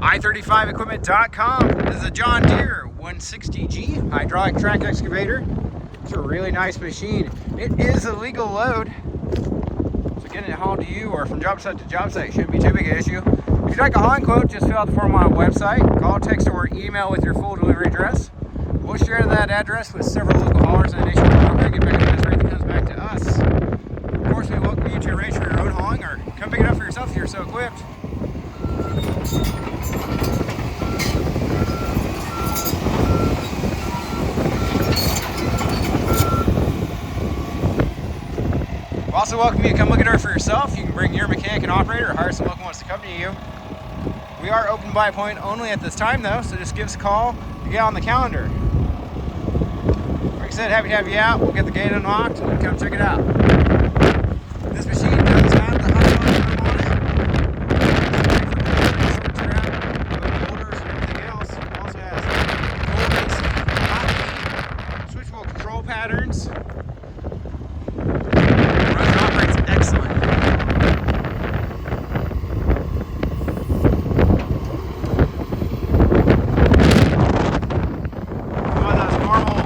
i35equipment.com. This is a John Deere 160G hydraulic track excavator. It's a really nice machine. It is a legal load, so getting it hauled to you or from job site to job site shouldn't be too big an issue. If you'd like a hauling quote, just fill out the form on our website. Call, text, or email with your full delivery address. We'll share that address with several local haulers in the nation. We'll get back to this rate that comes back to us. Of course, we welcome you to arrange for your own hauling or come pick it up for yourself if you're so equipped. We also welcome you to come look at her for yourself. You can bring your mechanic and operator or hire someone who wants to accompany you. We are open by appointment only at this time though, so just give us a call to get on the calendar. Like I said, happy to have you out. We'll get the gate unlocked and come check it out. This machine does have the high arm on it. Holders and everything else. It also has switchable control patterns. Runs and operates excellent. One of those normal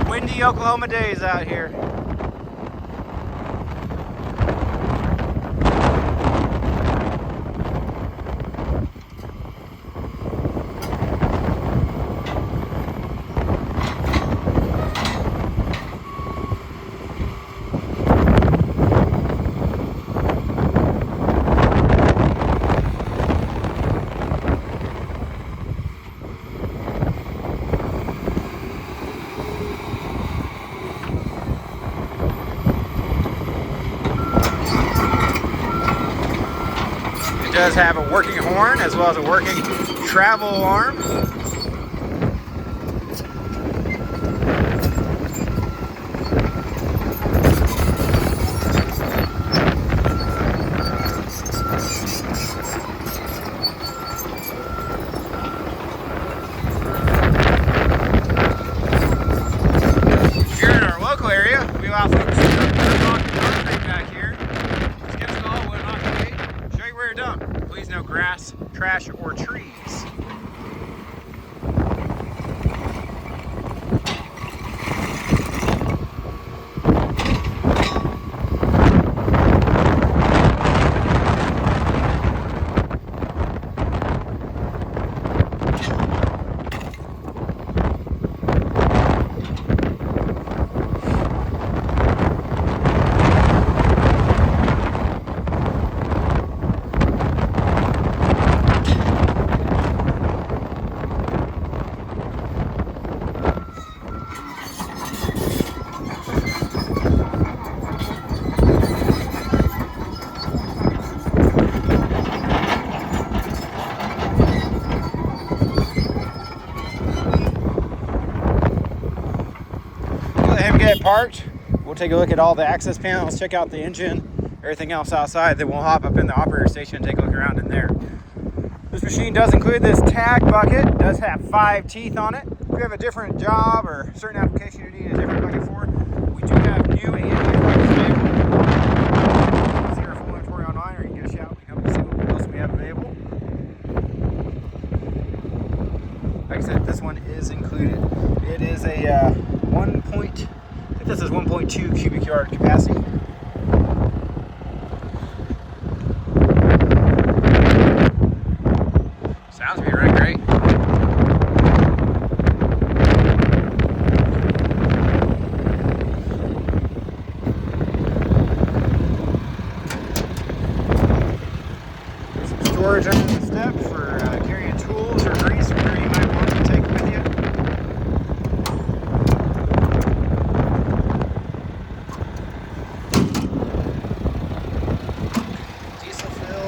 windy Oklahoma days out here. It does have a working horn as well as a working travel alarm. If you're in our local area, we allow folks to back here. Just give us a call, we'll knock the gate, show you where you're done. Please no grass, trash, or trees. Get it parked, we'll take a look at all the access panels, check out the engine, everything else outside, then we'll hop up in the operator station and take a look around in there. This machine does include this tag bucket. It does have 5 teeth on it. If you have a different job or certain application you need a different bucket for, we do have new and used buckets available. You can see our full inventory online, or you can get a shout and come see what else we have available. Like I said, this one is included. It is a this is 1.2 cubic yard capacity. Sounds to be right great. There's some storage under the step for carrying tools or grease or whatever you might want to take with you.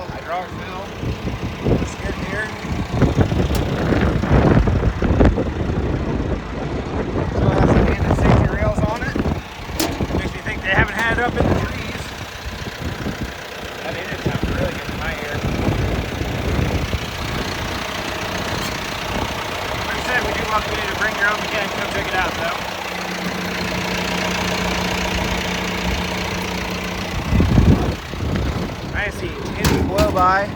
Hydraulic fill, skid here. Still has some banded safety rails on it. Makes me think they haven't had it up in the trees. That engine sounds really good in my ear. Like I said, we do welcome you to bring your own mechanic and come check it out though. I see engine blow by.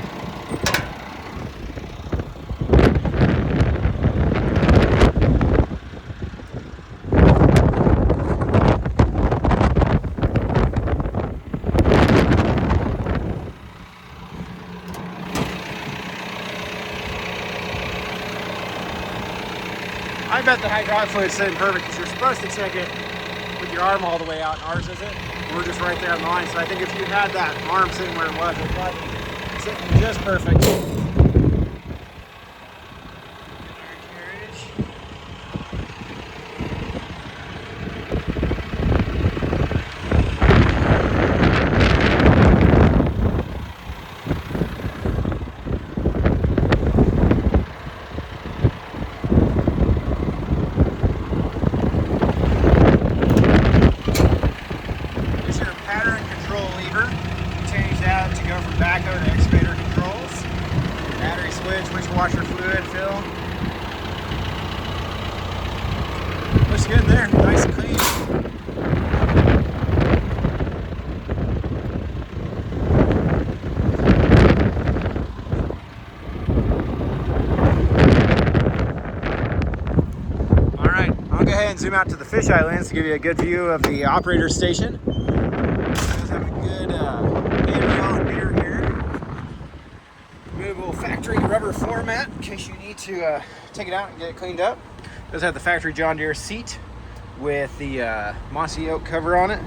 I bet the hydraulic fluid's sitting perfect because you're supposed to check it with your arm all the way out, and ours isn't. We're just right there on the line. So I think if you had that arm sitting where it was, it'd probably be sitting just perfect. Trackhoe to Excavator controls, battery switch, winch washer fluid fill. Looks good in there, nice and clean. All right, I'll go ahead and zoom out to the fisheye lens to give you a good view of the operator station. It does have a good Deere here. Removable factory rubber floor mat in case you need to take it out and get it cleaned up. It does have the factory John Deere seat with the mossy oak cover on it.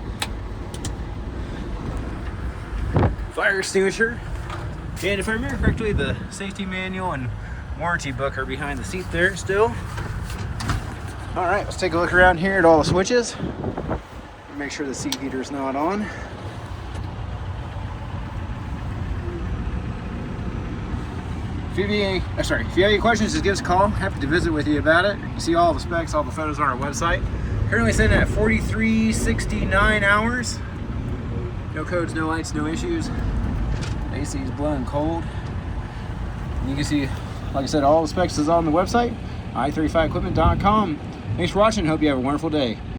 Fire extinguisher. And if I remember correctly, the safety manual and warranty book are behind the seat there still. All right, let's take a look around here at all the switches. Make sure the seat heater is not on. If you have any questions, just give us a call. Happy to visit with you about it. You see all the specs, all the photos on our website. Currently sitting at 4369 hours. No codes, no lights, no issues. AC is blowing cold. And you can see, like I said, all the specs is on the website, i35equipment.com. Thanks for watching. Hope you have a wonderful day.